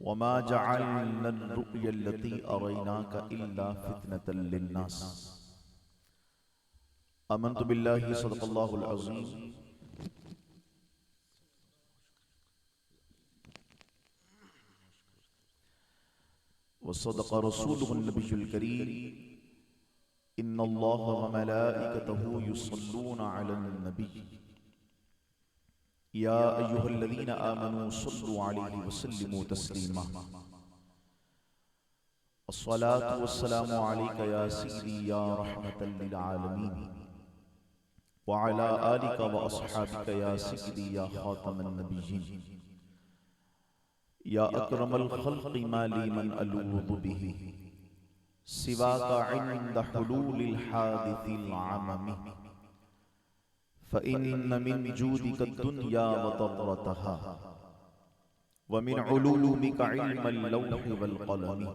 वमा जअलना अर्रुया अल्लती अरैनाका इल्ला फितनतल लिन्नास। आमन्तु बिल्लाहि सदक़ल्लाहुल अज़ीम व सदक़ रसूलुहुन नबियुल करीम। इन्नल्लाह व मलाइकतहु युसल्लूना अलन नबी या अय्युहल्लज़ीना आमनू सल्लु अलैहि व सल्लिमू तस्लीमा। अस्सलातु वस्सलामु अलैका या सय्यदी या रहमतल लिल आलमीन व अला आलिका व अस्हाबिका या सय्यदी या खातमन नबिय्यीन या अकरमल खल्क़ि मा ली मन अलूज़ु बिही सिवाका इंद हुलूलिल हादिसिल अममी फ़इन्न मिन जूदिका दुनिया व दर्रतहा व मिन उलूमिका इल्मल लौहि वल क़लमी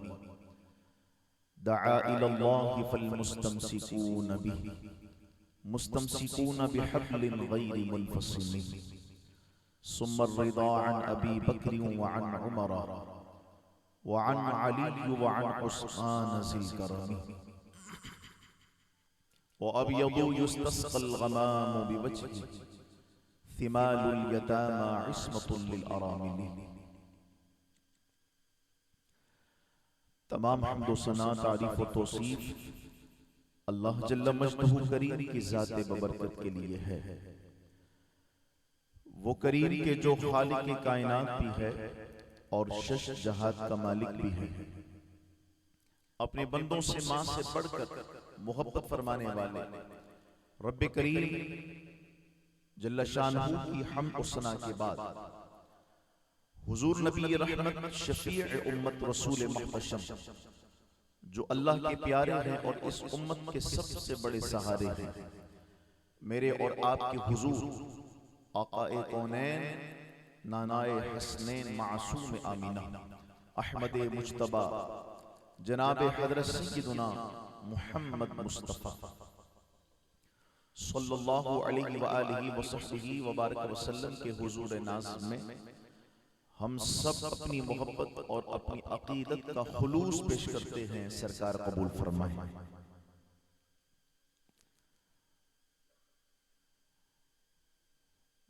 दआ इलल्लाहि फल मुस्तमसिकून बिही मुस्तमसिकून बिहब्लिन गैरि मुनफ़सिम सुम्मा रिदा अन अबी बकर व अन उमर व अन अली व अन उस्मान ज़िल करमी व अब्यदु युस्तस्क़ल ग़मामु बिवजहि थिमालुल यतामा इस्मतुल लिल अरामिल। तमाम हम्द व सना तारीफ़ व तौसीफ़ अल्लाह जल्ल मजदहू करीम की ज़ात बबरकत के लिए है। वो करीम के जो खालिक कायनात भी है और शश जहात का मालिक भी है। अपने बंदों से मां से बढ़कर मोहब्बत फरमाने वाले रब्बे करीम जल्ल शानहू की हम्द व सना के बाद हुजूर नबी रहमत शफीअ उम्मत रसूल मुहतशम जो अल्लाह के प्यारे हैं और इस उम्मत के सबसे बड़े सहारे हैं, मेरे और आपके हुजूर आक़ाए कौनैन नानाए हसनैन मासूम आमीना अहमद मुज्तबा जनाब हज़रत सय्यदुना मुहम्मद मुस्तफ़ा सल्लल्लाहु अलैहि व आलिहि व सहबिही व बारक वसल्लम के हुजूर नाज़िम में हम सब अपनी मोहब्बत और अपनी अक़ीदत का खुलूस पेश करते हैं। सरकार कबूल फरमाएं।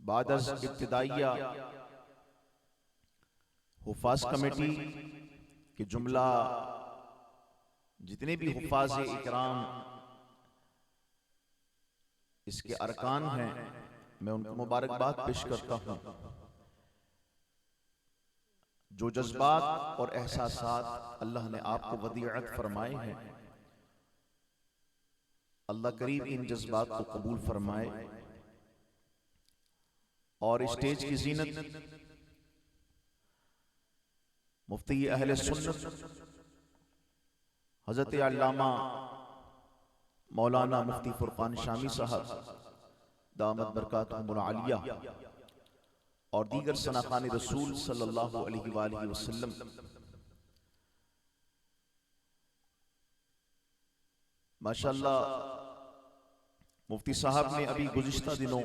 बाद अज़ इब्तिदाइया हुफ़ाज़ कमेटी के जुमला जितने भी हुफ़ाज़ इकराम इसके अरकान हैं, मैं उनको मुबारकबाद पेश करता हूँ। जो जज्बात और एहसासात अल्लाह ने आपको वदीअत फरमाए हैं, अल्लाह करीम इन जज्बात को कबूल फरमाए और स्टेज की ज़ीनत मुफ्ती अहले सुन्नत हज़रत अल्लामा मौलाना मुफ्ती फुरकान शामी साहब दामत बरकातहुमुल आलिया और दीगर सनाखान रसूल सल्लल्लाहु अलैहि वसल्लम माशाअल्लाह मुफ्ती साहब ने अभी गुज़िश्ता दिनों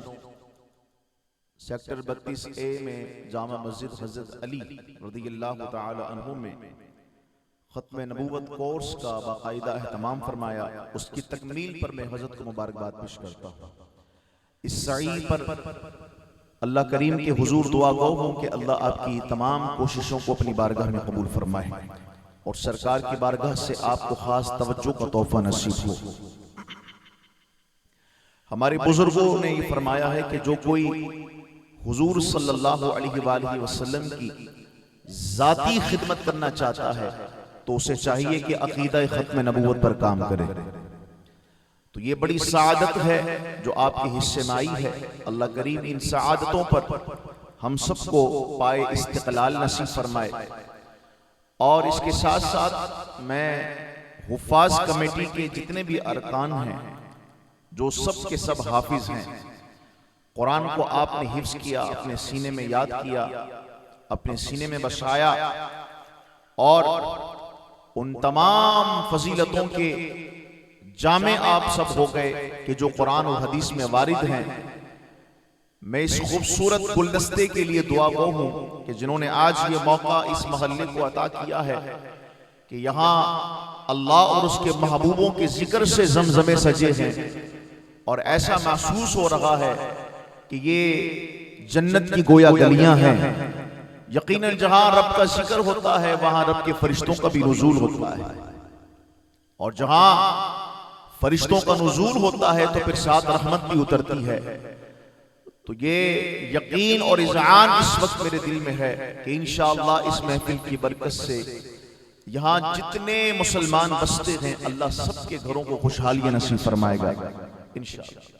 सेक्टर 32A में जामा मस्जिद हज़रत अली रज़ियल्लाहु ताला अन्हु में ख़त्म नबूवत कोर्स का बाकायदा एहतमाम फरमाया। उसकी तकमील पर मैं हज़रत को मुबारकबाद पेश करता हूँ। इस सई पर अल्लाह करीम के हुजूर दुआ गो हूँ कि अल्लाह आपकी तमाम कोशिशों को अपनी बारगाह में कबूल फरमाए और सरकार की बारगाह से आपको खास तवज्जो का तोहफा नसीब हो। हमारे बुजुर्गों ने ये फरमाया है कि जो कोई हुजूर सल्लल्लाहु अलैहि वसल्लम की जाती खिदमत करना चाहता है तो उसे चाहिए कि अकीदा खत्म नबूवत पर काम करे। तो ये बड़ी सआदत है जो आपके हिस्से में आई है। अल्लाह करीम इन सआदतों पर हम सबको पाए इस्तिक़लाल नसीब फरमाए। और इसके साथ साथ मैं हुफ़ाज़ कमेटी के जितने भी अरकान हैं, जो सब के सब हाफिज हैं, कुरान को आपने हिफ्ज़ किया, अपने सीने में याद किया, अपने सीने में बसाया और उन तमाम फजीलतों के जामे आप सब हो गए कि जो कुरान और हदीस में वारिद हैं। मैं इस खूबसूरत गुलदस्ते के लिए दुआ गो हूं कि जिन्होंने आज ये मौका इस महल्ले को अता किया है कि यहाँ अल्लाह और उसके महबूबों के जिक्र से जमजमे सजे हैं और ऐसा महसूस हो रहा है कि ये जन्नत की गोया गलियां हैं। यकीनन जहां रब का जिक्र होता है वहां रब के फरिश्तों का भी नुज़ूल होता है, और जहां फरिश्तों का नुज़ूल होता है तो फिर साथ रहमत भी उतरती है। तो ये यकीन और इज़आन इस वक्त मेरे दिल में है कि इंशाअल्लाह इस महफिल की बरकत से यहाँ जितने मुसलमान बसते हैं अल्लाह सबके घरों को खुशहाली नसीब फरमाएगा इंशाअल्लाह।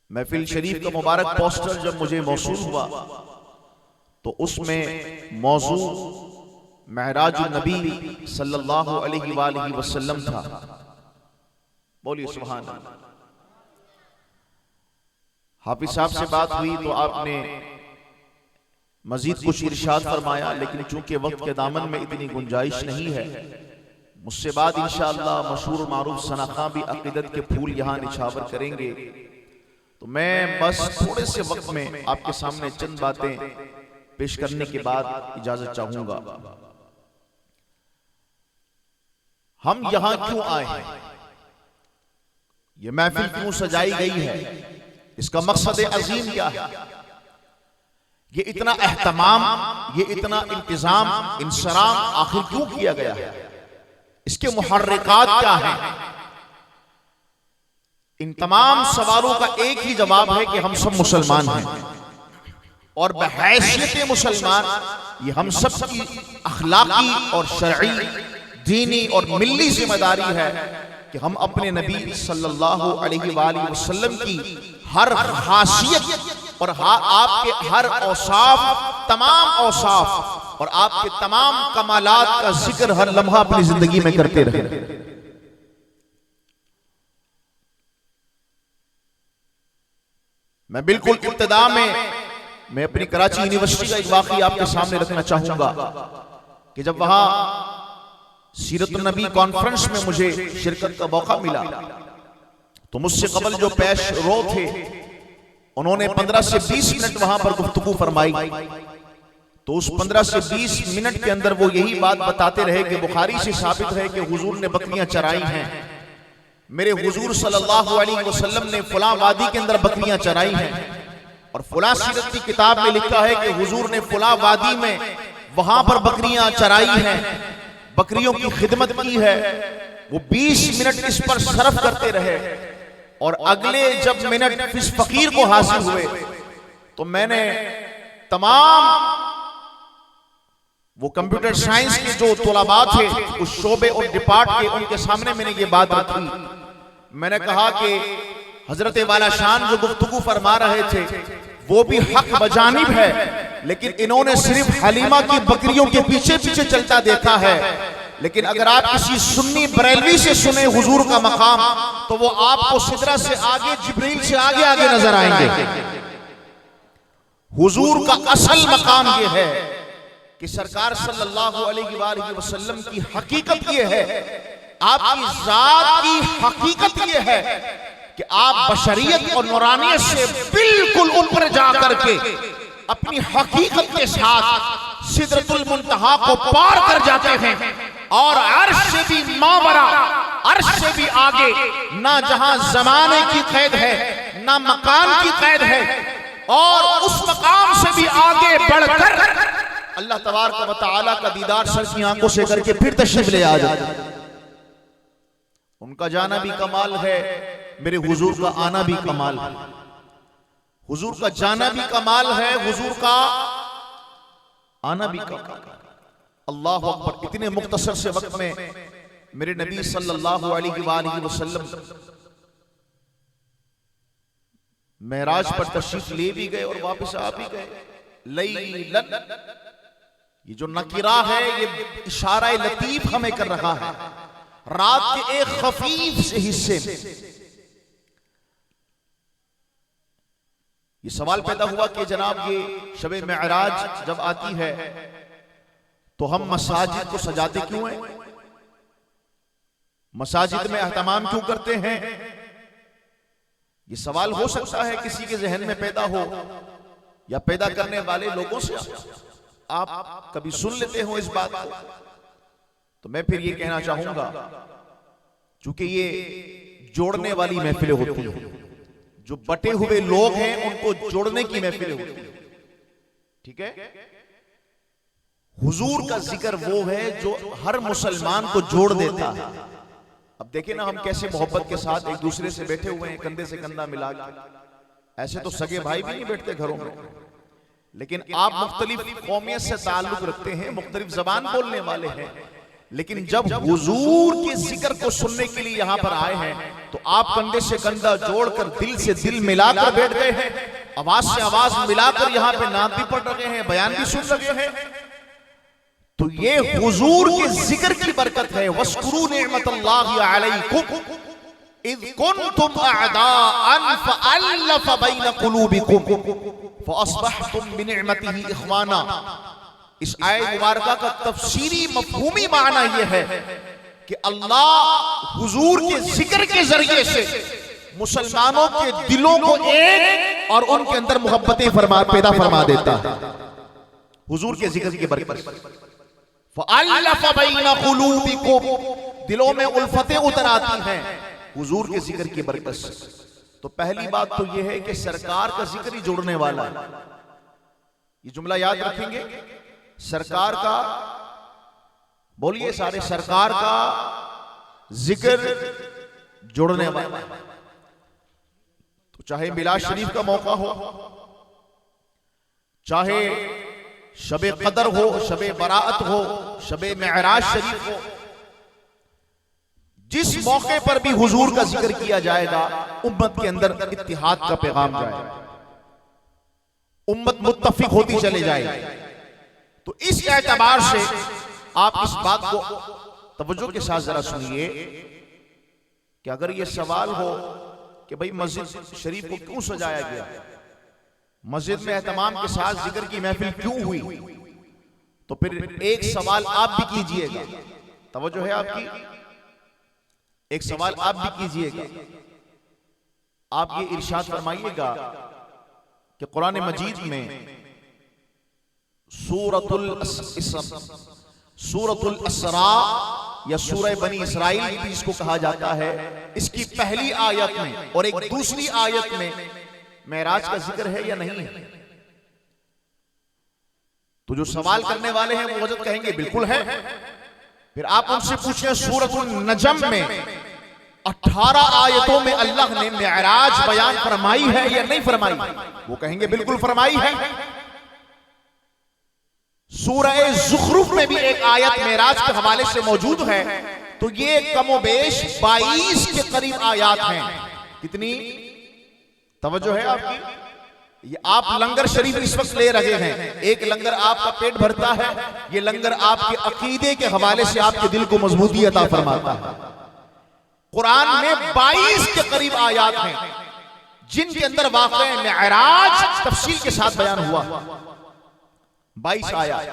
महफिल शरीफ का मुबारक पोस्टर जब मुझे मौसूल हुआ तो उसमें मौजू महराज नबी सल्लल्लाहु अलैहि वसल्लम था। बोलिए सुभान अल्लाह। हाफिज साहब से बात हुई तो आपने मजीद कुछ इरशाद फरमाया, लेकिन चूंकि वक्त के दामन में इतनी गुंजाइश नहीं है, मुझसे बाद इंशाअल्लाह मशहूर मारूफ सनाखा भी अकीदत के फूल यहाँ निछावर करेंगे। तो मैं बस थोड़े से वक्त में आपके सामने चंद बातें पेश करने के बाद इजाजत चाहूंगा। हम यहां क्यों आए हैं, ये महफिल क्यों सजाई गई है, इसका मकसद अजीम क्या है, ये इतना एहतमाम, ये इतना इंतजाम, इंसराम आखिर क्यों किया गया है, इसके मुहर्रिकात क्या हैं। इन तमाम सवालों का एक ही जवाब है कि हम सब मुसलमान हैं और बहैसियत मुसलमान ये हम सब की अखलाकी और शरई, दीनी और मिल्ली जिम्मेदारी है कि हम अपने नबी सल्लल्लाहु अलैहि वसल्लम की हर खासियत और आपके हर औसाफ, तमाम औसाफ और आपके तमाम कमालात का जिक्र हर लम्हा अपनी जिंदगी में करते रहे। मैं बिल्कुल इब्तिदा में मैं अपनी कराची यूनिवर्सिटी का एक वाक़या आपके सामने रखना चाहूंगा कि जब वहां सीरत नबी कॉन्फ्रेंस में मुझे शिरकत का मौका मिला तो मुझसे कबल जो पेश रो थे उन्होंने 15 से 20 मिनट वहां पर गुफ्तगू फरमाई। तो उस 15 से 20 मिनट के अंदर वो यही बात बताते रहे कि बुखारी से साबित है कि हुजूर ने बकरियां चराई हैं, मेरे हुजूर सल्लल्लाहु अलैहि वसल्लम ने फुला वादी के अंदर बकरियां चराई हैं, और फुला सीरत की किताब में लिखा है कि हुजूर ने फुला वादी में वहां पर बकरियां चराई हैं, बकरियों की खिदमत की है। वो 20 मिनट इस पर सर्फ करते रहे और अगले जब मिनट इस फकीर को हासिल हुए तो मैंने तमाम वो कंप्यूटर साइंस के जो तुलबा थे उस शोबे और डिपार्ट के, उनके सामने मैंने ये बात रखी। मैंने कहा कि हजरत वाला शान जो गुफ्तगू फरमा रहे थे वो भी हक बजानिब है, लेकिन इन्होंने सिर्फ हलीमा की बकरियों के पीछे पीछे चलता देखा है। लेकिन अगर आप किसी सुन्नी बरेलवी से सुने हुजूर का मकाम तो वो आपको सिदरा से आगे, जिब्रील से आगे आगे नजर आएंगे। हुजूर का असल मकाम ये है कि सरकार सल्लल्लाहु अलैहि वसल्लम की हकीकत ये है, आपकी जात की हकीकत ये है कि आप बशरियत और नूरानियत से बिल्कुल ऊपर जा करके अपनी हकीकत के साथ सिदरतुल मुंतहा को पार कर जाते हैं, और अर्श से भी मावरा, अर्श से भी आगे, ना जहां जमाने की कैद है ना मकान की कैद है, और उस मकाम से भी आगे बढ़कर अल्लाह तबारक व तआला का दीदार सर की आंखों से करके फिर तशरीफ ले आ जाते। उनका जाना भी कमाल है, मेरे हुजूर का आना भी कमाल है। हुजूर का जाना भी कमाल है, हुजूर का आना भी कमाल है। अल्लाह अकबर। इतने मुख्तसर से वक्त में मेरे नबी सल्लल्लाहु अलैहि वसल्लम मेराज पर तशरीफ ले भी गए और वापस आ भी गए। लैलन, ये जो नकीरा है ये इशारा लतीफ हमें कर रहा है, रात के एक खफीफ से हिस्से में। ये सवाल पैदा हुआ कि जनाब ये शबे मेराज जब आती है तो हम मसाजिद को सजाते क्यों हैं, मसाजिद में एहतमाम क्यों करते हैं? ये सवाल हो सकता है किसी के जहन में पैदा हो या पैदा करने वाले लोगों से आप कभी सुन लेते हो इस बात को, तो मैं फिर ये कहना चाहूंगा, चूंकि ये जोड़ने वाली महफिलें होती हैं, जो बटे हुए लोग हैं उनको जोड़ने की महफिलें होती हैं, ठीक है। हुजूर का जिक्र वो है जो हर मुसलमान को जोड़ देता है। अब देखें ना, हम कैसे मोहब्बत के साथ एक दूसरे से बैठे हुए हैं, कंधे से कंधा मिला के। ऐसे तो सगे भाई भी नहीं बैठते घरों में, लेकिन आप मुख्तलिफ कौमियत से ताल्लुक रखते हैं, मुख्तलिफ जबान बोलने वाले हैं, लेकिन जब हुजूर के जिक्र को सुनने के लिए यहां पर आए हैं तो आप कंधे से कंधा जोड़कर, दिल से दिल मिलाकर बैठ गए हैं, आवाज से आवाज मिलाकर यहां पे नात भी पढ़ रहे हैं, बयान भी सुन रहे हैं। तो ये हुजूर के जिक्र की बरकत है। वस्कुरू निअमतल्लाहि अलैकुम इज़ कुंतुम अअदाअन फअल्लफ़ बैन क़ुलूबिकुम फअस्बहतुम बिनिअमतिही इख़वाना। इस आयत मुबारका का तफसीरी मफ़हूमी माना यह है कि अल्लाह हुजूर के जिक्र के जरिए से मुसलमानों के दिलों को एक और उनके अंदर मोहब्बतें पैदा फरमा देता है। हुजूर के जिक्र की बरकत फ़अल्लफ़ बैन क़ुलूबिकुम, दिलों में उल्फतें उतर आती हैं हुजूर के जिक्र की बरकत से। तो पहली बात तो यह है कि सरकार का जिक्र ही जोड़ने वाला है। ये जुमला याद रखेंगे, सरकार का, बोलिए सारे, सरकार का जिक्र जोड़ने वाला। तो चाहे मिलाद शरीफ का मौका हो, चाहे शबे कदर हो, शबे बराअत हो, शबे मेराज शरीफ हो, जिस मौके पर भी हुजूर का जिक्र किया जाएगा उम्मत के अंदर इत्तिहाद का पैगाम जाएगा, उम्मत मुत्तफिक होती चले जाएगी। तो इस एतबार से आप इस बात को तवज्जो के साथ जरा सुनिए कि अगर ये सवाल हो कि भाई मस्जिद शरीफ को क्यों सजाया गया, मस्जिद में एहतमाम के साथ जिक्र की महफिल क्यों हुई, तो फिर एक सवाल आप भी कीजिएगा, तवज्जो है आपकी, एक सवाल आप भी कीजिएगा। आप ये इरशाद फरमाइएगा कि कुरान मजीद में सूरतुल इसरा या सूरह बनी इसराइल भी इसको कहा जाता है, इसकी पहली आयत में और एक दूसरी आयत में मेराज का जिक्र है या नहीं है। तो जो सवाल करने वाले हैं वो वजह कहेंगे बिल्कुल है। फिर आप उनसे पूछें सूरतुल नजम में 18 आयतों में अल्लाह ने मेराज बयान फरमाई है या नहीं फरमाई, वो कहेंगे बिल्कुल फरमाई है। सूरह ज़ुख़रुफ़ में भी एक आयत मेराज के हवाले से मौजूद है। तो ये कमोबेश 22 के करीब आयत हैं। कितनी तवज्जो है आपकी? ये आप लंगर शरीफ इस वक्त ले रहे हैं, एक लंगर आपका पेट भरता है, ये लंगर आपके अकीदे के हवाले से आपके दिल को मजबूती अता फरमाता है। कुरान में 22 के करीब आयत हैं जिनके अंदर वाक़या मेराज तफसील के साथ बयान हुआ। 22 आयत।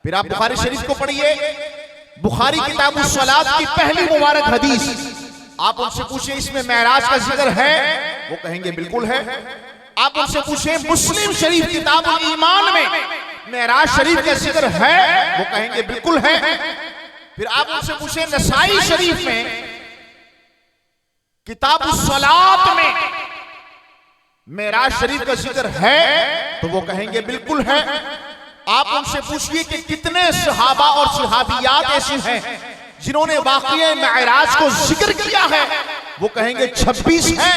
फिर आप बुखारी शरीफ को पढ़िए, बुखारी किताबुस सलात की पहली मुबारक हदीस, आप उनसे पूछें इसमें मेराज का जिक्र है, वो कहेंगे बिल्कुल है। आप उनसे पूछें मुस्लिम शरीफ किताबुल ईमान में मेराज शरीफ का जिक्र है, वो कहेंगे बिल्कुल है। फिर आप उनसे पूछें नसाई शरीफ में किताबुस सलात में मेराज शरीफ का जिक्र है, तो वो कहेंगे बिल्कुल है। आप उनसे पूछिए कि कितने सहाबा और सहाबियात ऐसी हैं जिन्होंने वाक़या मेराज को जिक्र किया है, वो कहेंगे 26 है।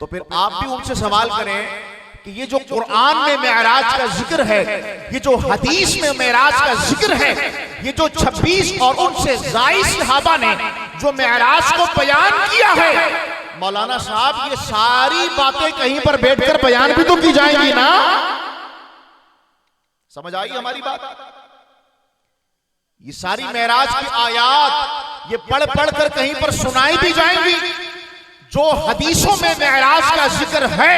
तो फिर आप भी उनसे सवाल करें कि ये जो कुरान में मेराज का जिक्र है, ये जो हदीस में मेराज का जिक्र है, ये जो 26 और उनसे ज़ायद सहाबा ने जो मेराज को बयान किया है, मौलाना साहब ये सारी बातें कहीं पर बैठकर बयान भी तो की जाएंगी ना। समझ आई हमारी बात? ये सारी मेराज की आयात ये पढ़ पढ़ कर कहीं पर सुनाई भी जाएंगी। जो हदीसों में मेराज का जिक्र है,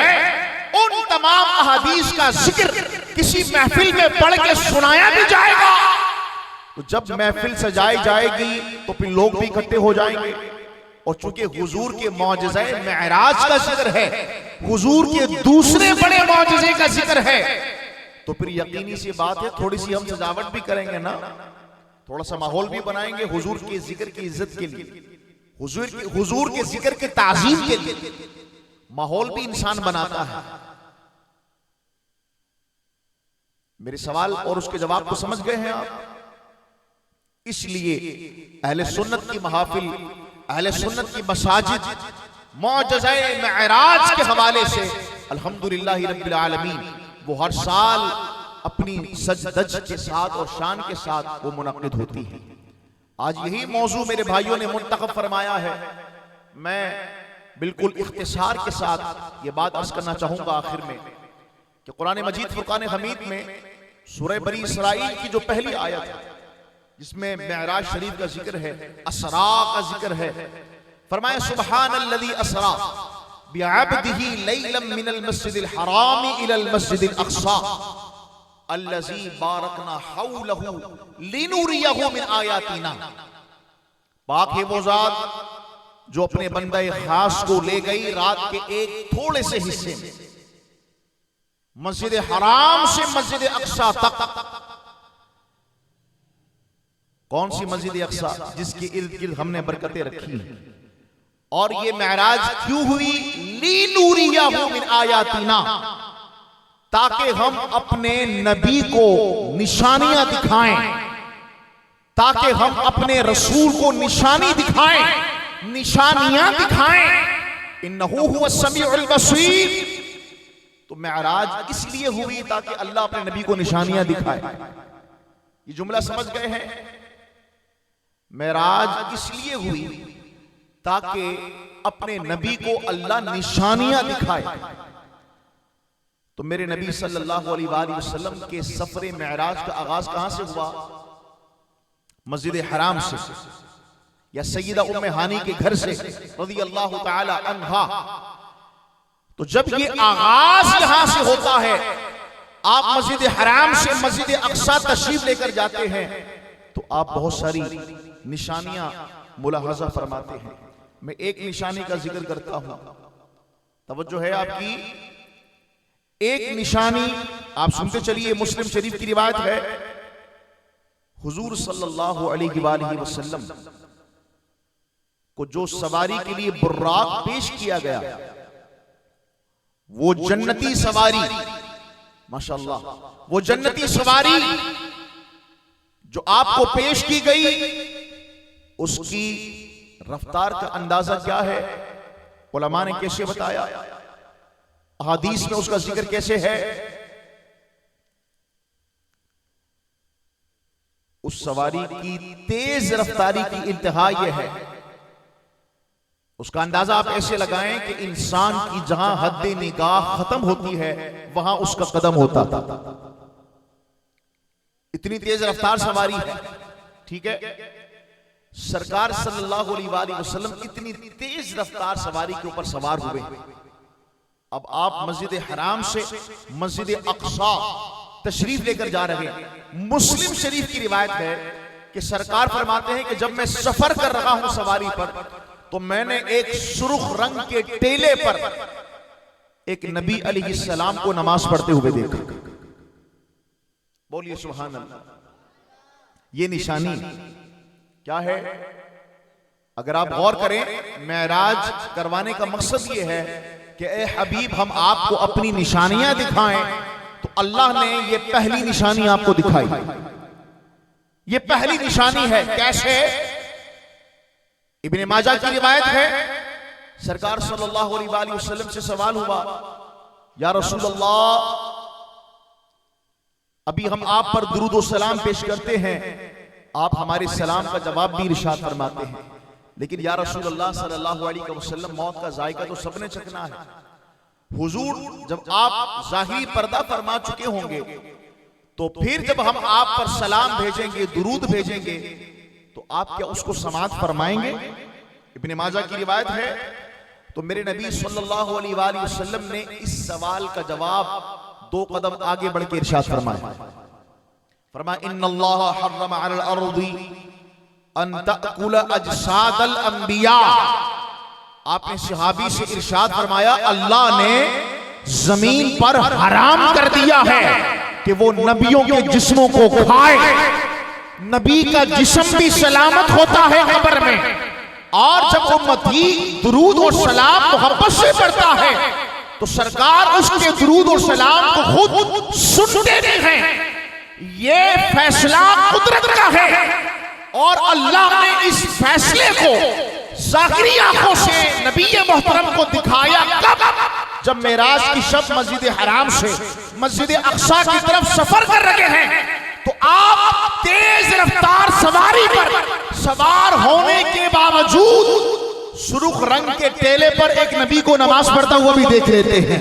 उन तमाम अहादीस का जिक्र किसी महफिल में पढ़ के सुनाया भी जाएगा। तो जब महफिल सजाई जाएगी तो फिर लोग भी इकट्ठे हो जाएंगे, और चूंकि हुजूर के मौजज़े मेराज का जिक्र है, हुजूर के दूसरे बड़े मौजज़े का जिक्र है, तो फिर यकीनी सी बात है थोड़ी सी हम सजावट भी करेंगे ना, थोड़ा सा माहौल भी बनाएंगे हुजूर के जिक्र की इज्जत के लिए, हुजूर के जिक्र के ताज़ीम के लिए। माहौल भी इंसान बनाता है। मेरे सवाल और उसके जवाब को समझ गए हैं आप? इसलिए अहले सुन्नत की महफिल, अहले सुन्नत की मसाजिद मौजज़े मेराज के हवाले से अल्हम्दुलिल्लाह रब्बिल आलमीन वो हर साल अपनी सज-धज के साथ और शान के साथ वो मुनक़्क़िद होती है। आज यही मौजू मेरे भाइयों ने मुंतखब फरमाया है। मैं बिल्कुल इख्तिसार के साथ ये बात अर्ज करना चाहूंगा आखिर में कि कुरान मजीद फुरकान हमीद में सूरह बनी इसराइल की जो पहली आयत है जिसमें मेराज शरीफ का जिक्र है, असरा का जिक्र है, फरमाया सुब्हानल्लज़ी असरा बिअब्दिही लैलन मिनल मस्जिदिल हराम इलल मस्जिदिल अक़सा अल्लज़ी बारकना हौलहू लिनुरियहू मिन आयातिना। पाक है वो ज़ात जो अपने बंदे खास को ले गई रात के एक थोड़े से हिस्से में मस्जिद हराम से मस्जिद अक़सा तक। कौन सी मस्जिद अक़सा? जिसके इर्द गिर्द हमने बरकतें रखी हैं। और ये मेराज क्यों हुई? लीनूरियहू मिन आयातिना, ताकि हम अपने नबी को निशानियां दिखाएं, ताकि हम अपने रसूल को निशानी दिखाएं, निशानियां दिखाएं। इन्नहु हुवस समीउल बसीर। तो मेराज इसलिए हुई ताकि अल्लाह अपने नबी को निशानियां दिखाए। ये जुमला समझ गए हैं? मेराज इसलिए हुई ताकि अपने नबी को अल्लाह निशानियां दिखाए। तो मेरे नबी सल्लल्लाहु अलैहि वसल्लम के सफर मेराज का आगाज कहां से हुआ? मस्जिद हराम से, या सैयदा उम्मे हानी के घर से रज़ियल्लाहु ताला अन्हा। तो जब ये आगाज यहां से होता है, आप मस्जिद हराम से मस्जिद अक़सा तशरीफ लेकर जाते हैं, तो आप बहुत सारी निशानियां मुलाहजा फरमाते हैं। मैं एक निशानी का जिक्र करता हूं, तवज्जो है आपकी। एक निशानी आप सुनते चलिए, मुस्लिम शरीफ की रिवायत है, हुजूर सल्लल्लाहु अलैहि वसल्लम को जो सवारी के लिए बुर्राक पेश किया गया, वो जन्नती सवारी, माशाअल्लाह, वो जन्नती सवारी जो आपको पेश की गई, उसकी रफ्तार का अंदाजा क्या है? उलमा ने कैसे बताया? हदीस में उसका जिक्र कैसे है? उस सवारी की तेज रफ्तारी की इंतहा यह है, उसका अंदाजा आप ऐसे लगाएं कि इंसान की जहां हद्दे निगाह खत्म होती है वहां उसका कदम होता था। इतनी तेज रफ्तार सवारी है, ठीक है। सरकार सल्लल्लाहु अलैहि वसल्लम इतनी तेज रफ्तार सवारी के ऊपर सवार हुए। अब आप मस्जिद हराम से मस्जिद अक़सा तशरीफ लेकर जा रहे हैं। मुस्लिम शरीफ की रिवायत है कि सरकार फरमाते हैं कि जब मैं सफर कर रहा हूं सवारी पर, तो मैंने एक सुर्ख रंग के टेले पर एक नबी अलैहिस्सलाम को नमाज पढ़ते हुए देखा। बोलिए सुभान अल्लाह। ये निशानी क्या है? अगर आप गौर करें, मेराज करवाने का मकसद ये है कि ए हबीब, हम आपको अपनी निशानियां दिखाएं। तो अल्लाह ने ये पहली निशानी आपको दिखाई। ये पहली निशानी है। कैसे? इब्ने माजा की रिवायत है, सरकार सल्लल्लाहु अलैहि वसल्लम से सवाल हुआ, या रसूल अल्लाह, अभी हम आप पर दुरूद व सलाम पेश करते हैं, आप हमारे सलाम का जवाब भी इरशाद फरमाते हैं, लेकिन या रसूल अल्लाह सल्लल्लाहु अलैहि वसल्लम, मौत का जायका तो सबने चखना है। हुजूर, जब आप ज़ाहिरी पर्दा फरमा चुके होंगे, तो फिर जब हम आप पर सलाम भेजेंगे, दुरूद भेजेंगे, तो आप क्या उसको समाअत फरमाएंगे? इब्ने माजा की रिवायत है। तो मेरे नबी सल्लल्लाहु अलैहि वसल्लम ने इस सवाल का जवाब 2 कदम आगे बढ़ के इरशाद फरमाया। फरमाया, इन्नल्लाह हर्रम अलल अर्दी अन तअकुल अजसादल अंबिया आपने सहाबी से इरशाद फरमाया, अल्लाह ने जमीन पर हराम कर दिया है कि वो नबियों के जिस्मों को खाए। नबी का जिस्म भी सलामत होता है कब्र में, और जब उम्मती दुरूद और सलाम मोहब्बत से पढ़ता है तो सरकार उसके दुरूद और सलाम को खुद सुनते भी हैं। ये फैसला कुदरत का है, और अल्लाह ने इस फैसले को ज़ाहिरी आंखों से नबी मोहतरम को दिखाया कब? जब मेराज की शब मस्जिद हराम से मस्जिद अक्सा की तरफ सफर कर रहे हैं, तो आप तेज रफ्तार सवारी पर सवार होने के बावजूद सुर्ख रंग के टेले पर एक नबी को नमाज पढ़ता हुआ भी देख लेते हैं।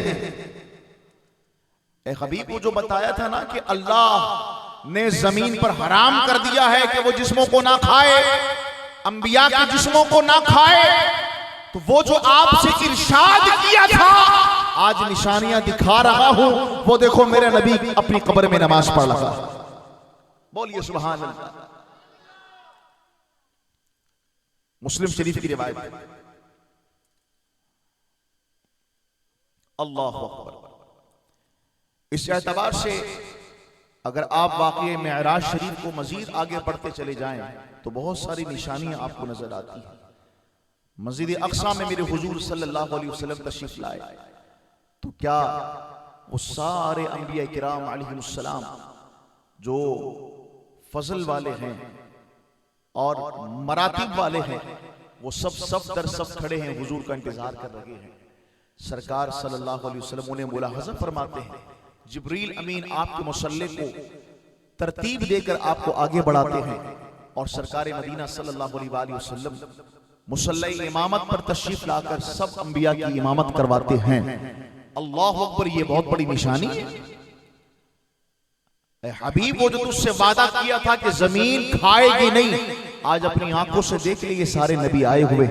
ए हबीब को जो बताया था ना कि अल्लाह ने जमीन पर हराम कर दिया है कि वो जिस्मों को ना खाए, अंबिया के जिस्मों को ना खाए, तो वो जो आपसे इरशाद किया था आज निशानियां दिखा रहा हूं। वो देखो मेरे नबी अपनी कब्र में नमाज पढ़ रहा। बोलिए सुभान अल्लाह। मुस्लिम शरीफ की रिवायत है। अल्लाह अकबर। इस एतबार से अगर आप वाक़ई मेराज शरीफ को मजीद आगे बढ़ते चले जाएं तो बहुत सारी निशानियां आपको नजर आती हैं। मस्जिद अक्सा में मेरे हुजूर सल्लल्लाहु अलैहि वसल्लम तशरीफ लाए, तो क्या वो सारे अंबिया किराम अलैहिमुस्सलाम जो फजल वाले हैं और मरातिब वाले हैं, वो सब दर सब खड़े हैं, हुजूर का इंतजार कर रहे हैं। सरकार सल्लल्लाहु अलैहि वसल्लम उन्हें मुलाहज़ा फरमाते हैं। जिब्रील अमीन आपके मुसल्ले को तरतीब देकर आपको आगे बढ़ाते हैं, और सरकार मदीना सल्लल्लाहु अलैहि वसल्लम मुसल्ले इमामत पर तशरीफ लाकर सब अंबिया की इमामत करवाते हैं। अल्लाह अकबर। ये बहुत बड़ी निशानी है। हबीब, वो जो तुझसे वादा किया था कि जमीन खाएगी नहीं, आज अपनी आंखों से देख ले, ये सारे नबी आए हुए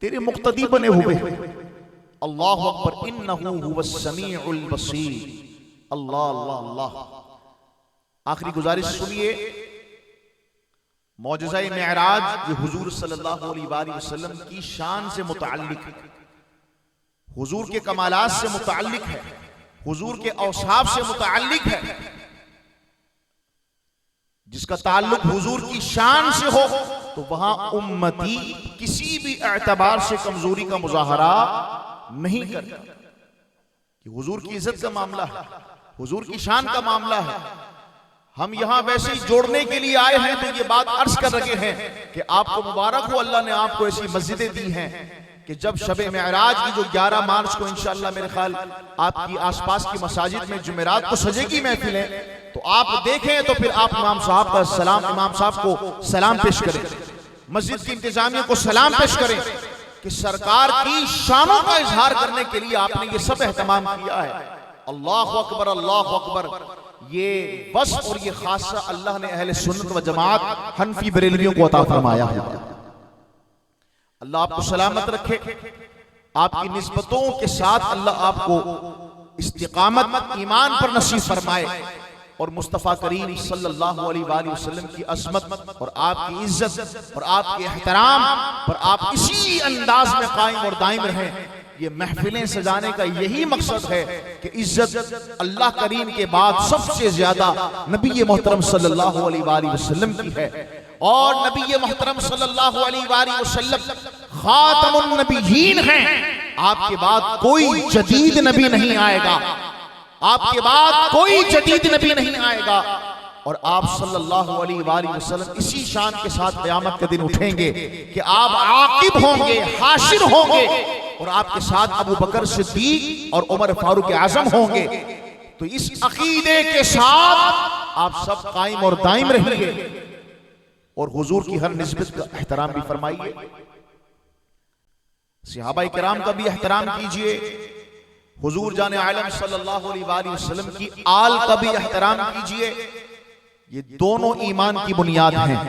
तेरे मुक्तदी बने हुए। अल्लाह अकबर। इन्नहु हुवस समीउल बसीर। अल्लाह अल्लाह अल्लाह। आखिरी गुजारिश सुनिए। मौजज़ा मेराज ये हुजूर सल्लल्लाहु अलैहि वसल्लम की शान से मुताल्लिक है, हुजूर के कमालात से मुताल्लिक है, हुजूर के औसाफ से मुताल्लिक है। जिसका ताल्लुक हुजूर की शान से हो तो वहां उम्मती किसी भी एतबार से कमजोरी का मुजाहरा नहीं करता। कि हुजूर की इज्जत का मामला है, हुजूर की शान का मामला है। हम यहां वैसे ही जोड़ने के लिए आए हैं, तो ये बात अर्ज कर रहे हैं कि आपको मुबारक हो, अल्लाह ने आपको ऐसी मस्जिदें दी हैं कि जब शब मेराज की जो 11 मार्च को इंशाअल्लाह मेरे ख्याल आपकी आसपास की मसाजिद में जुमेरात को सजेगी महफिलें, तो आप देखें तो फिर आप इमाम साहब का सलाम, इमाम साहब को सलाम पेश करें, मस्जिद की इंतजामिया को सलाम पेश करें कि सरकार की शानों का इजहार करने के लिए आपने ये सब एहतमाम किया है। अल्लाह अकबर, अल्लाह अकबर। ये बस और ये खासा अल्लाह ने अहले सुन्नत व जमात हनफी बरेलवियों को अता फरमाया है। अल्लाह आपको सलामत रखे, आपकी निस्बतों के साथ अल्लाह आपको इस्तिकामत ईमान पर नसीब फरमाए, और मुस्तफ़ा करीम सल्लल्लाहु अलैहि वसल्लम की अज़मत और आपकी इज्जत और आपके एहतराम पर आप इसी अंदाज में कायम और दायम रहें। ये महफिलें सजाने का यही मकसद है कि इज्जत अल्लाह करीम के बाद सबसे ज्यादा नबी मोहतरम सल्लल्लाहु अलैहि वसल्लम की है, और नबी मोहतरम सल्लल्लाहु अलैहि वसल्लम खातमुन नबिय्यीन हैं। आपके बाद कोई जदीद नबी नहीं आएगा, आपके बाद कोई जदीद नबी नहीं आएगा, और आप सल्लल्लाहु अलैहि वसल्लम इसी शान के साथ क़यामत के दिन उठेंगे कि आप आकिब होंगे, हाशिर होंगे, और आपके साथ अबू बकर सिद्दीक और उमर फारूक आजम होंगे। तो इस अकीदे के साथ आप सब कायम और दायम रहेंगे, और हुजूर की हर निस्बत का एहतराम भी फरमाइए, सहाबा किराम का भी एहतराम कीजिए, हुजूर जाने आलम सल्लल्लाहु अलैहि वसल्लम की आल का भी एहतराम कीजिए। ये दोनों ईमान की बुनियाद हैं।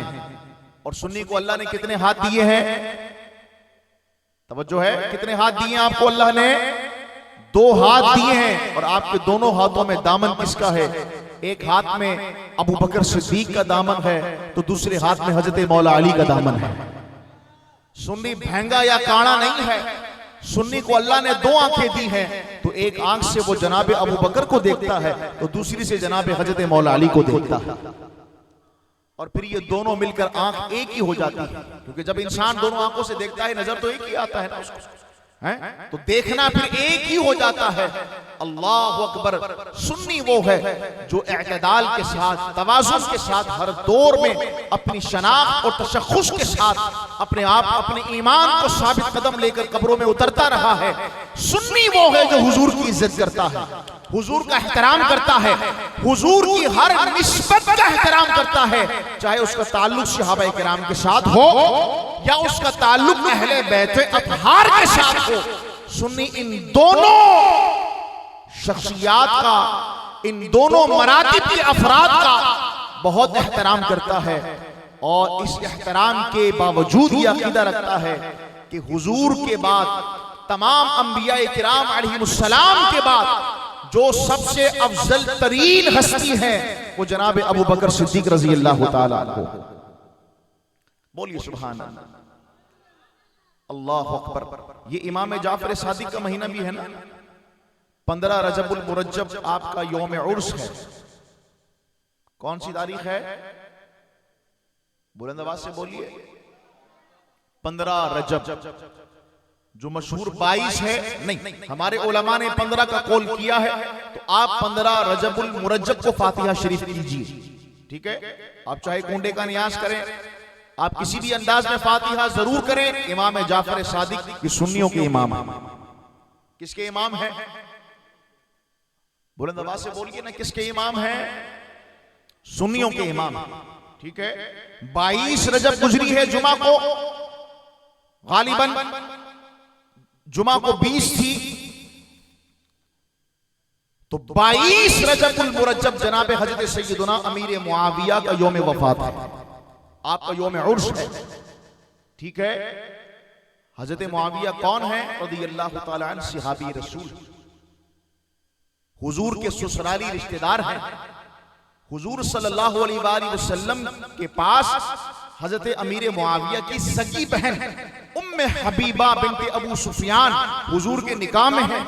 और सुन्नी को अल्लाह ने कितने हाथ दिए हैं? तवज्जो है, कितने हाथ दिए आपको अल्लाह ने? 2 हाथ दिए हैं, और आपके दोनों हाथों में दामन किसका है? एक हाथ में अबू बकर सिद्दीक का दामन है, तो दूसरे हाथ में हजरत मौला अली का दामन है। सुन्नी भैंगा या काड़ा नहीं है। सुन्नी को अल्लाह ने दो आंखें दी हैं, तो एक आंख से वो जनाब अबू बकर को देखता है, तो दूसरी से जनाब हजरत मौला अली को देखता है, और फिर ये दोनों मिलकर आंख एक ही हो जाती है। क्योंकि जब इंसान दोनों आंखों से देखता है, नजर तो एक ही आता है ना उसको, है? तो देखना फिर एक ही हो जाता है। अल्लाह अकबर। सुन्नी वो है जो एतदाल के साथ, तवाज़ुन के साथ, हर दौर में अपनी शनाख्त और तशख़्ख़ुस के साथ अपने आप, अपने ईमान को साबित कदम लेकर कब्रों में उतरता रहा है। सुन्नी वो है जो हुजूर की इज्जत करता है, हुजूर का एहतराम करता है, हुजूर की हर निस्बत का एहतराम करता है, चाहे उसका ताल्लुक सहाबा किराम के साथ हो या उसका ताल्लुक अहले बैत अतहार के साथ हो। सुन्नी इन दोनों शख्सियात का, इन दोनों मरातिब के अफराद का बहुत एहतराम करता है, और इस एहतराम के बावजूद ये अकीदा रखता है कि हुजूर के बाद, तमाम अंबिया किराम अलैहिमुस्सलाम के बाद जो सबसे अफजल तरीन हस्ती है वो जनाब अबू बकर सिद्दीक रजी अल्लाह ताला अन्हु। बोलिए सुभान अल्लाह, अल्लाह अकबर। ये इमाम जाफर सादिक का महीना भी है ना, 15 रजबुल मुरज्जब आपका यौम उर्स है। कौन सी तारीख है? बुलंद आवाज से बोलिए। 15 रजब, जो मशहूर 22 है, नहीं, हमारे उलमा ने 15 का कौल किया है, तो आप 15 रजबुल मुरज्जब को फातिहा शरीफ कीजिए, ठीक है? आप चाहे कुंडे का नियाज करें, आप किसी भी अंदाज में फातिहा जरूर करें। इमाम जाफर सादिक ये सुन्नियों के इमाम है। किसके इमाम है? बुलंद आवाज से बोलिए ना, किसके इमाम है? सुन्नियों के इमाम, ठीक है? 22 रजब गुजरी है जुमा को, गालिबन जुमा को 20 थी, तो 22 रजबुल मुरज्जब जनाब हजरत सैयदुना अमीर मुआविया का यौम वफात है, आपका यौम उर्स है, ठीक है? हजरत मुआविया कौन है? रज़ियल्लाहु ताला अन्हु, सहाबी रसूल, हुजूर के ससुराली रिश्तेदार हैं। हुजूर सल्लल्लाहु अलैहि वसल्लम के पास हजरत अमीर मुआविया की सगी बहन उम्मे हबीबा बिनते अबू सुफियान हुजूर के निकाह में है।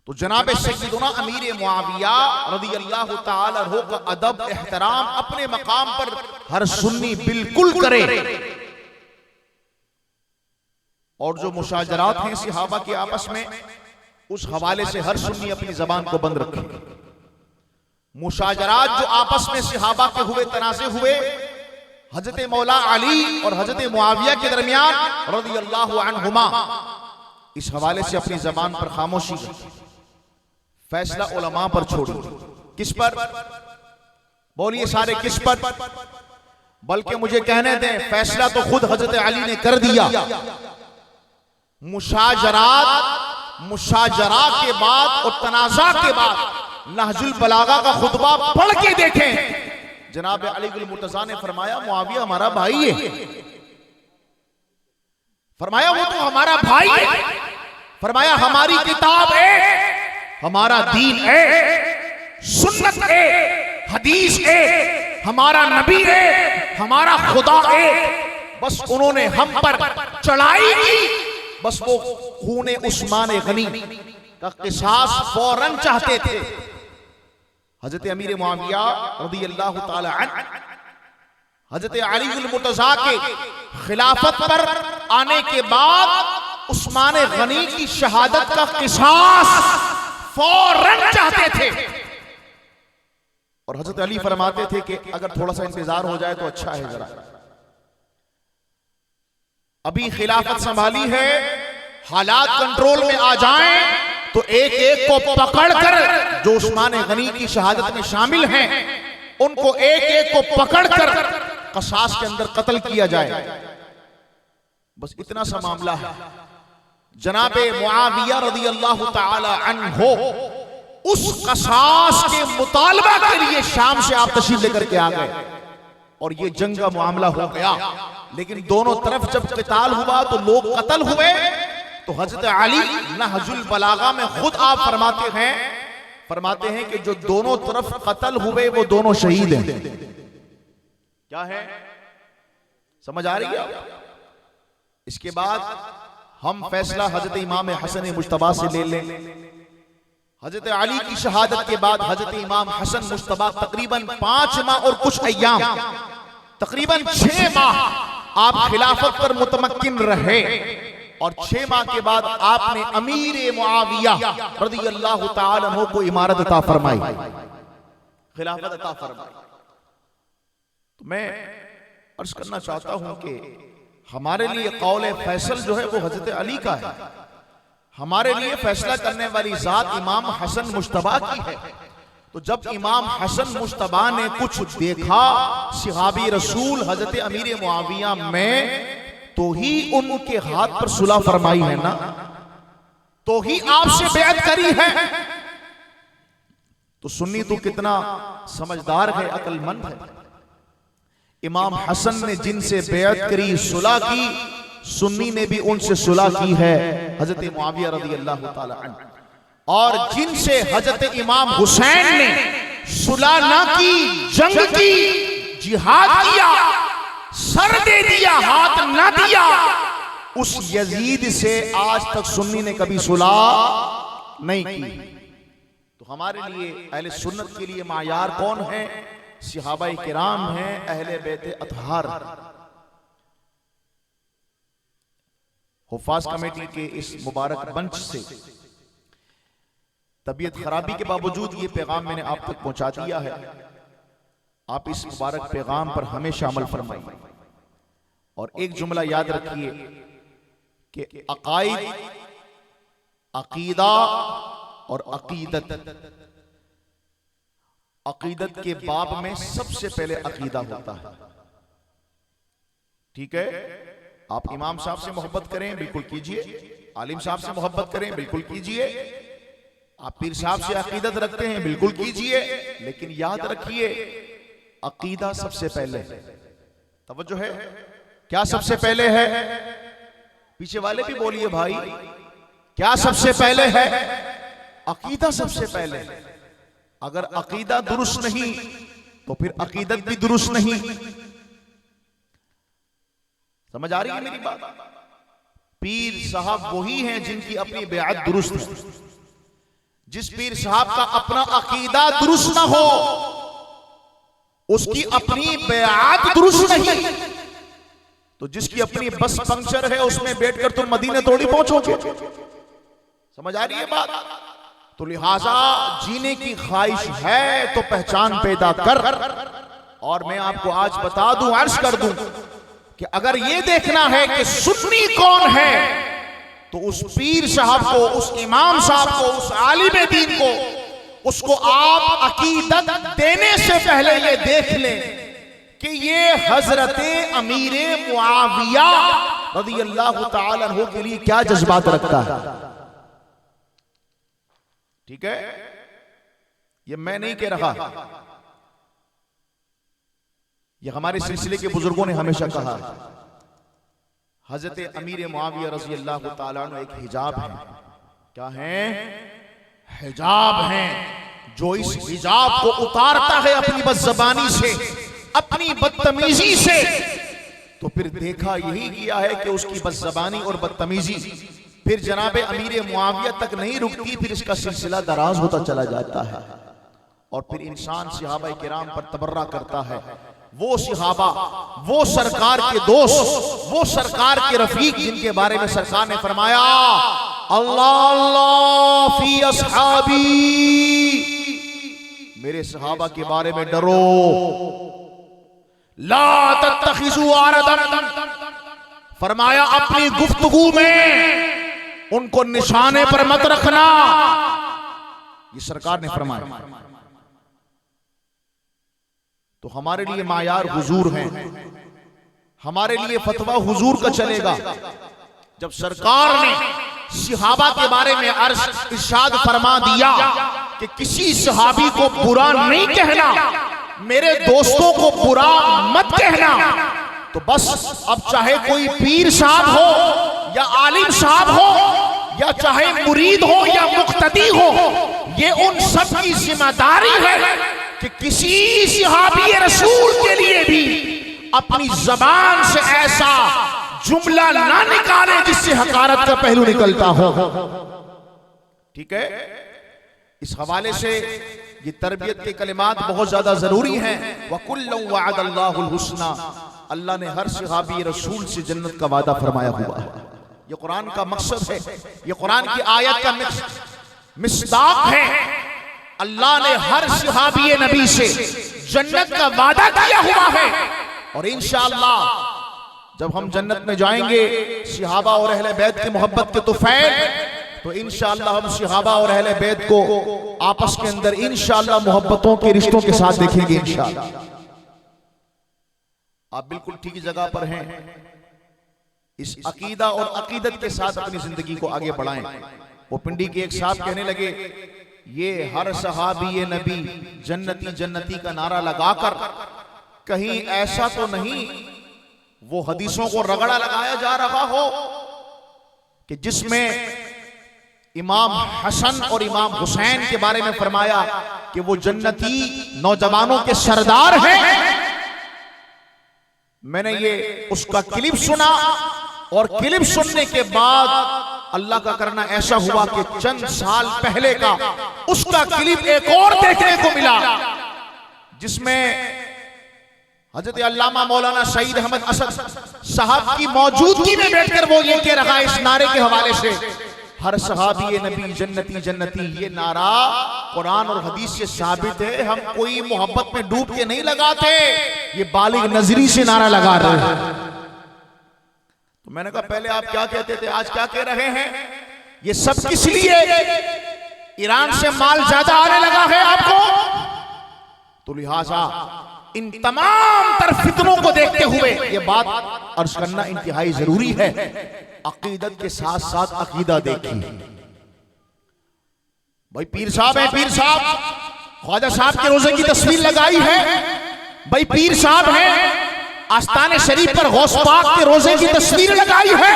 तो जनाब सैयदुना अमीर मुआविया रज़ियल्लाहु ताला अन्हु का अदब, एहतराम अपने मकाम पर हर सुन्नी बिल्कुल करे, और जो मुशाजरात हैं सहाबा के आपस में, उस हवाले से हर सुन्नी अपनी जबान को बंद रखे। मुशाजरात जो आपस में सहाबा के हुए, तनाज़े हुए, हजरत मौला अली और हजरत मुआविया के दरमियान रज़ियल्लाहु अन्हुमा, इस हवाले से अपनी जबान पर खामोशी रखें, फैसला उलमा पर छोड़िए। किस पर? बोलिए सारे, किस पर? बल्कि मुझे कहने दें, फैसला तो खुद हजरत अली ने कर दिया। मुशाजरा के बाद और तनाज़ा के बाद नहजुल बलागा का खुतबा पढ़ के देखें। जनाब अली गुल मुर्तज़ा ने फरमाया, मुआविया हमारा भाई है, फरमाया वो तो हमारा भाई है, फरमाया हमारी किताब है, हमारा दीन है, सुन्नत है, हदीस है, हमारा नबी है, हमारा खुदा है। बस उन्होंने हम पर चढ़ाई की, बस वो खूने उस्मान गनी का किसास फौरन चाहते थे। हजरत अमीर मुआविया रज़ियल्लाहु ताला अन्हु हजरत अली गुल मुर्तज़ा के खिलाफत पर आने के बाद उस्मान गनी की शहादत का किसास फौरन चाहते थे, और हजरत अली फरमाते थे कि अगर थोड़ा सा इंतजार हो जाए तो अच्छा है, जरा अभी खिलाफत संभाली है, हालात कंट्रोल में आ जाएं तो एक एक को पकड़कर, जो उस्मान गनी की शहादत में शामिल हैं, उनको एक एक को पकड़कर कसास के अंदर कत्ल किया जाए। बस इतना सा मामला है। जनाबे मुआविया रज़ियल्लाहु ताला अन्हु उस कसास के मुतालबा के लिए शाम से आप तशरीफ लेकर के आ गए, और ये जंग का मामला हो गया। लेकिन दोनों तरफ जब क़िताल हुआ तो लोग कत्ल हुए, तो हजरत अली नहजुल बलागा में खुद आप फरमाते हैं कि जो दोनों तरफ कत्ल हुए वो दोनों शहीद हैं। क्या है? समझ आ रही है? इसके बाद हम फैसला हजरत इमाम हसन मुश्तबा से ले लें। हजरत अली की शहादत के बाद हजरत इमाम हसन मुश्तबा तकरीबन 5 माह और कुछ अय्याम, तकरीबन 6 माह आप खिलाफत पर मुतमक्किन रहे और 6 माह के बाद आपने अमीर मुआविया रज़ियल्लाहु ताला अन्हु को इमारत अता फरमाई, खिलाफत अता फरमाई। तो मैं अर्ज करना चाहता हूं कि हमारे लिए कौल फैसल जो है वो हजरत अली का है, हमारे लिए फैसला करने वाली जात इमाम हसन मुश्तबा की है। तो जब इमाम हसन मुश्तबा ने कुछ देखा सिहाबी रसूल हजरत अमीर मुआविया में, तो ही उनके हाथ पर सुलह फरमाई है ना, तो ही आपसे बैत करी है। तो सुन्नी तो कितना समझदार है, अक्लमंद है। इमाम हसन ने जिनसे बैत करी, सुलह की, सुन्नी ने भी उनसे सुलह की है, हजरत मुआविया रज़ियल्लाहु ताला अन्हु। और जिनसे हजरत इमाम हुसैन ने सुलह ना की, जंग की, जिहाद किया, सर दे दिया, हाथ ना दिया, उस यजीद से आज तक सुन्नी ने कभी सुलह नहीं की। तो हमारे लिए अहले सुन्नत के लिए मायार कौन है? सहाबाए किराम हैं, अहले बैत अतहार। हुफ़ाज़ कमेटी के इस मुबारक मंच से तबीयत खराबी के बावजूद ये पैगाम मैंने आप तक पहुंचा दिया है। आप इस मुबारक पैगाम पर हमेशा अमल फरमाइए और एक जुमला याद रखिए कि अकाइद, अकीदा और अकीदत, अकीदत के बाब में सबसे पहले अकीदा होता है। ठीक है? आप इमाम साहब से मोहब्बत करें, बिल्कुल कीजिए। आलिम साहब से मोहब्बत करें, बिल्कुल कीजिए। आप पीर साहब से अकीदत रखते हैं, बिल्कुल कीजिए। लेकिन याद रखिए अकीदा सबसे पहले। तवज्जो है? क्या सबसे पहले है? पीछे वाले भी बोलिए भाई, क्या सबसे पहले है? अकीदा सबसे पहले। अगर अकीदा दुरुस्त नहीं तो फिर अकीदत भी दुरुस्त नहीं। समझ आ रही है मेरी बात? पीर साहब वही हैं जिनकी अपनी बेअत दुरुस्त है। जिस पीर साहब का अपना अकीदा दुरुस्त ना हो, उसकी अपनी बेअत दुरुस्त नहीं, तो जिसकी अपनी बस पंक्चर है उसमें बैठकर तुम मदीने थोड़ी पहुंचोगे। समझ आ रही है बात? तो लिहाजा जीने की ख्वाहिश है तो पहचान पैदा कर। और मैं आपको आज बता दूं, अर्ज कर दूं कि अगर ये देखना है कि सुन्नी कौन है, तो उस पीर साहब को, उस इमाम साहब को, उस आलिम दीन को, उसको आप अकीदत देने से पहले ये देख लें कि ये हजरत अमीर मुआविया रज़ियल्लाहु ताला अन्हु के लिए क्या जज्बात रखता है। ठीक है? ये मैं नहीं कह रहा, ये हमारे सिलसिले के बुजुर्गों ने हमेशा कहा। हजरत अमीर मुआविया रज़ियल्लाहु ताला अन्हु एक हिजाब है। क्या है? हिजाब है। जो इस हिजाब को उतारता है अपनी बदज़बानी से, अपनी बदतमीजी से, तो फिर देखा यही किया है कि उसकी बदज़बानी और बदतमीजी फिर जनाबे अमीर मुआविया तक नहीं रुकती, फिर इसका सिलसिला दराज होता चला जाता है। और फिर इंसान सहाबा किराम पर तबर्रा करता है। वो सहाबा, वो सरकार के दोस्त, वो सरकार के रफीक, जिनके बारे में सरकार ने फरमाया अल्लाह अल्लाह फी अस्हाबी, मेरे सहाबा के बारे में डरो। ला तत्तखिजू आरदन, फरमाया अपनी गुफ्तगू में उनको निशाने पर मत रखना, ये सरकार ने फरमाया। तो हमारे लिए मायार हुजूर हैं, हमारे लिए फतवा हुजूर का चलेगा। जब सरकार ने सहाबा के बारे में इरशाद फरमा दिया कि किसी सहाबी को बुरा नहीं कहना, मेरे दोस्तों को बुरा मत कहना, तो बस अब चाहे कोई पीर साहब हो या आलिम साहब हो, या चाहे मुरीद हो या मुक्तदी हो, ये उन सब की जिम्मेदारी है कि किसी सहाबी रसूल के लिए भी अपनी जबान से ऐसा जुमला ना निकाले जिससे हकारत का पहलू निकलता हो। ठीक है, इस हवाले से ये तरबियत के कलिमात बहुत ज्यादा जरूरी हैं। वकुल्लु वअदल्लाहुल हुस्ना, अल्लाह ने हर सहाबी रसूल से जन्नत का वादा फरमाया हुआ है। ये कुरान का मकसद है, ये कुरान की आयत का मिस्दाक है। अल्लाह ने हर सहाबी नबी से जन्नत का वादा किया हुआ है और इंशाअल्लाह जब हम जन्नत में जाएंगे सहाबा और अहले बैत की मोहब्बत के तुफैल, तो इंशाअल्लाह हम सहाबा और अहले बैत को आपस के अंदर इंशाअल्लाह मोहब्बतों के रिश्तों के साथ देखेंगे इंशाअल्लाह। आप बिल्कुल ठीक जगह पर हैं। इस अकीदा और अकीदत के साथ अपनी जिंदगी को आगे बढ़ाएं। वो पिंडी के एक साहब कहने लगे, ये हर सहाबी नबी जन्नती जन्नती का नारा लगाकर कहीं ऐसा तो नहीं वो हदीसों को रगड़ा लगाया जा रहा हो कि जिसमें इमाम हसन और इमाम हुसैन के बारे में फरमाया कि वो जन्नती नौजवानों के सरदार हैं। मैंने ये उसका क्लिप सुना और क्लिप सुनने के बाद अल्लाह का करना ऐसा हुआ कि चंद साल पहले का उसका क्लिप एक और देखने को मिला, जिसमें हजरत अल्लामा मौलाना सईद अहमद असद साहब की मौजूदगी में बैठकर वो ये कह रहा है इस नारे के हवाले से, हर सहाबी नबी जन्नती जन्नती। ये नारा कुरान और हदीस से साबित है, हम कोई मोहब्बत में डूब के नहीं लगाते, ये बालिग नजरी से नारा लगा रहे हैं। तो मैंने कहा पहले आप क्या कहते थे, आज क्या कह रहे हैं? ये सब किस लिए? ईरान से माल ज्यादा आने लगा है आपको, तो लिहाजा इन तमाम तर फितनों को देखते हुए ये बात अर्ज करना इंतहाई जरूरी है। अकीदत के साथ साथ अकीदा देखिए। भाई पीर साहब है, पीर साहब ख्वाजा साहब के रोजे की तस्वीर लगाई है। भाई पीर साहब है, आस्ताने शरीफ पर गौस पाक के रोजे की तस्वीर लगाई है।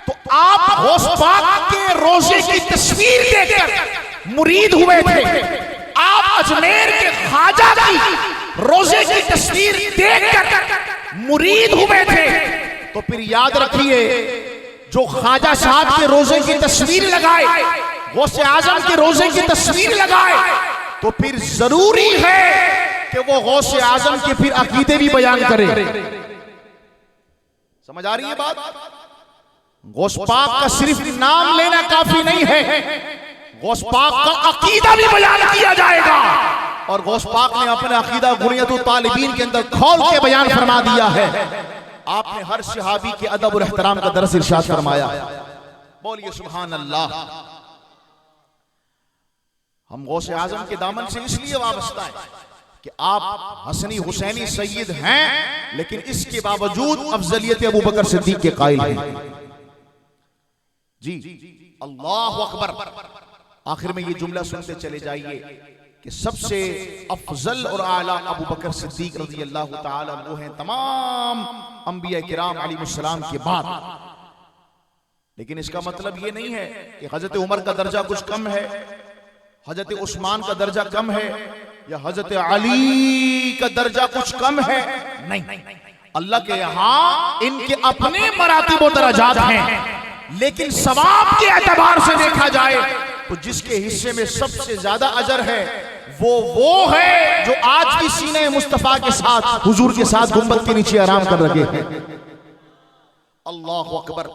तो आप गौस पाक के रोजे की तस्वीर देखकर मुरीद हुए थे, आप अजमेर के ख्वाजा की रोजे की तस्वीर देखकर मुरीद हुए थे। तो फिर याद रखिए, जो ख्वाजा साहब के रोजे की तस्वीर लगाए, गौसे आजम के रोजे की तस्वीर लगाए, तो फिर जरूरी है कि वो गौसे आजम के फिर अकीदे भी बयान करे। समझ आ रही है बात? गौस पाक का सिर्फ नाम लेना काफी नहीं है, गौस पाक का अकीदा भी बयान किया जाएगा। और गौस पाक ने अपने अकीदा गुनियतुत तालिबीन के अंदर खोल के बयान फरमा दिया है। आपने हर सहाबी के अदब और एहतराम का दर्स इरशाद फरमाया। बोलिए सुभान अल्लाह। हम गौसे आजम के दामन से इसलिए वाबस्ता है कि आप हसनी हुसैनी सैयद हैं, लेकिन इसके बावजूद अफजलियत अबू बकर सिद्दीक के कायल हैं। जी अल्लाह अकबर। आखिर में ये जुमला सुनते चले जाइए कि सबसे अफजल और आला अबू बकर सिद्दीक रज़ी अल्लाह ताला अन्हु हैं तमाम अंबिया किराम अलैहिस्सलाम के बाद। लेकिन इसका मतलब ये नहीं है कि हजरत उमर का दर्जा कुछ कम है, हजरत उस्मान का दर्जा कम है, या हजरत अली का दर्जा कुछ कम है। नहीं, अल्लाह के यहां इनके अपने मरातिब और दर्जात हैं। लेकिन सवाब के एतबार से देखा जाए तो जिसके हिस्से में सबसे ज्यादा अजर है वो है जो आज भी सीने मुस्तफा के साथ हुजूर के साथ गुंबद के नीचे आराम कर रखे हैं। अल्लाह अकबर।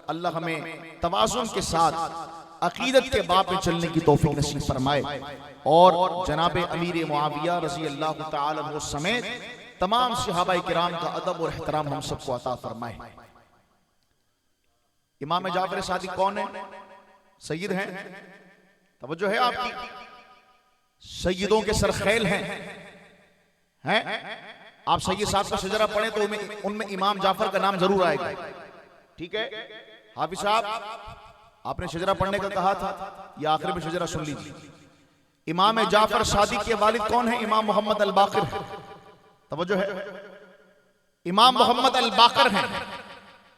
अल्लाह हमें तवाज़ुन के साथ अकीदत के बाब में चलने की तौफीक नसीब फरमाए और जनाब अमीर मुआविया रज़ी अल्लाह ताला अन्हु समेत तमाम सहाबाए किराम का अदब और एहतराम हम सबको अता फरमाए। इमाम जाफर सादिक कौन है? सैयद हैं। तवज्जो है आपकी? सैयदों के सरखेल हैं। आप सैयद साहब का शजरा पढ़े तो उनमें इमाम जाफर का नाम जरूर आएगा। ठीक है हाफिज साहब, आपने शजरा पढ़ने का कहा था, या आखिर में शजरा सुन लीजिए। इमाम जाफर सादिक के वालिद कौन है? इमाम मोहम्मद अल बाकिर। तवज्जो है, इमाम मोहम्मद अल बाकिर हैं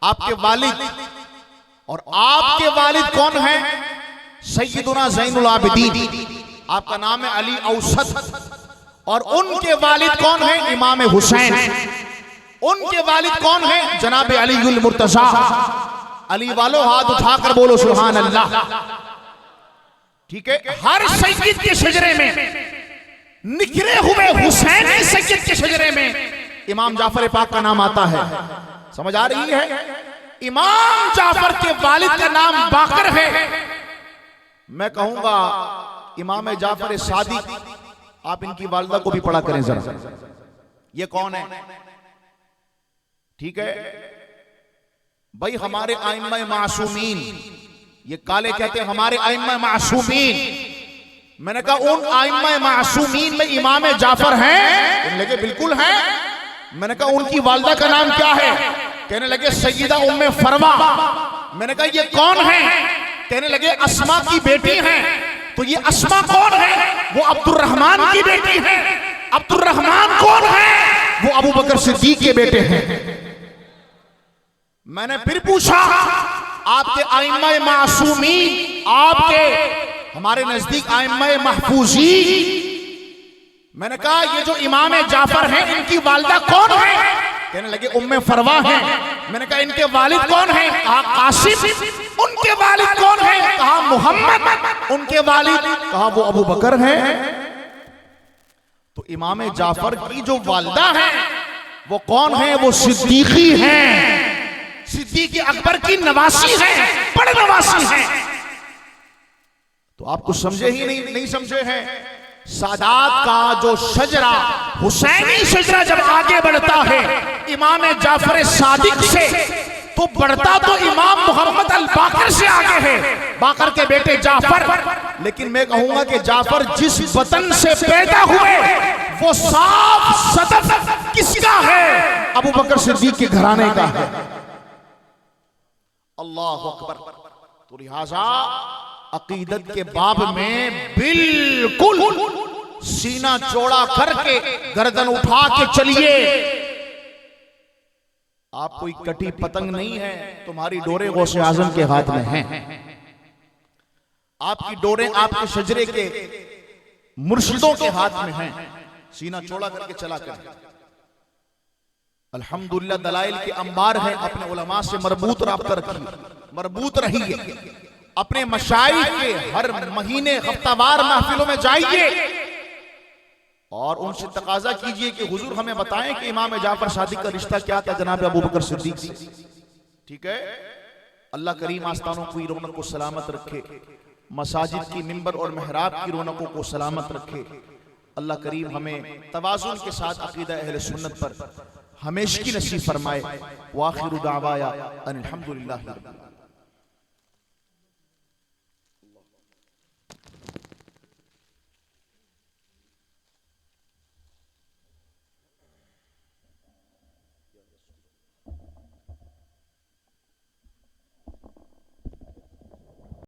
आपके वालिद। और आपके वालिद कौन है? सैयदुना ज़ैनुल आबिदीन। आपका नाम है अली औसत। और उनके वालिद कौन है? इमाम हुसैन। उनके वालिद कौन है? जनाब अलीउल मुर्तजा। अली वालों हाथ उठाकर बोलो सुभान अल्लाह। ठीक है, हर सैयद के शजरे में, निखरे हुए हुसैन सैयद के शजरे में इमाम जाफर पाक का नाम आता है। समझ आ रही है? इमाम जाफर के वालिद का नाम बाकर है। मैं कहूंगा इमाम जाफर सादिक, आप इनकी वालिदा को भी पढ़ा करें जरा। ये कौन है? ठीक है भाई, हमारे आइम्मा मासूमीन, ये काले कहते हैं हमारे आइम्मा मासूमीन। मैंने कहा उन आइम्मा मासूमीन में इमाम जाफर हैं? लगे बिल्कुल हैं। मैंने कहा उनकी वालिदा का नाम क्या है? कहने लगे सैयदा उम्मे फरवा। मैंने कहा ये कौन है? कहने लगे अस्मा की बेटी हैं। तो ये अस्मा कौन है? वो अब्दुर्रहमान की बेटी है। अब्दुर्रहमान कौन है? वो अबू बकर सिद्दीक के बेटे हैं। मैंने फिर पूछा आपके आइम्मा मासूमीन, आपके हमारे नजदीक आइम्मा महफूजी, मैंने कहा ये जो इमाम जाफर हैं इनकी वालिदा कौन है? कहने लगे उम्मे फरवा है। मैंने कहा इनके वालिद कौन है? कहा कासिम। उनके वालिद कौन है? कहा मोहम्मद। उनके वालिद? कहा वो अबू बकर हैं। तो इमाम जाफर की जो वालिदा है वो कौन है? वो सिद्दीकी हैं। सिद्दीक अकबर की नवासी है, बड़े नवासी है। तो आप कुछ समझे ही नहीं समझे हैं। सादात का जो शजरा, हुसैनी शजरा जब आगे बढ़ता है इमाम जाफर सादिक से, तो बढ़ता तो इमाम मोहम्मद अल बाकर से आगे है, बाकर के बेटे जाफर। लेकिन मैं कहूंगा कि जाफर जिस वतन से पैदा हुए वो साफ सदफ किसका है? अबू बकर सिद्दीक के घराने का है। अल्लाह अकबर। तो लिहाजा अकीदत के बाब में बिल्कुल सीना चौड़ा करके गर्दन उठा के चलिए। आप कोई कटी पतंग नहीं है, तुम्हारी डोरे गौसे आजम के हाथ में हैं। आपकी डोरे आपके शजरे के मुर्शिदों के हाथ में हैं। सीना चौड़ा करके चला कर अल्हम्दुलिल्लाह दलाइल के अंबार है। अपने उलमा से मरबूत राब्ता रखिए, मरबूत रहिए। अपने मशाइख के हर महीने हफ्तावार महफिलों में जाइए और उनसे तकाजा कीजिए कि हुजूर हमें बताएं कि इमाम जाफर सादिक का रिश्ता क्या था जनाब अबू बकर सिद्दीक से। ठीक है, अल्लाह करीम आस्तानों की रौनक को सलामत रखे, मसाजिद की मिंबर और मेहराब की रौनकों को सलामत रखे। अल्लाह करीम हमें तवाज़ुन के साथ अकीदा अहले सुन्नत पर हमेशा की नसीब फरमाए। वाखिरु दावाया अनिल हम्दुलिल्लाह।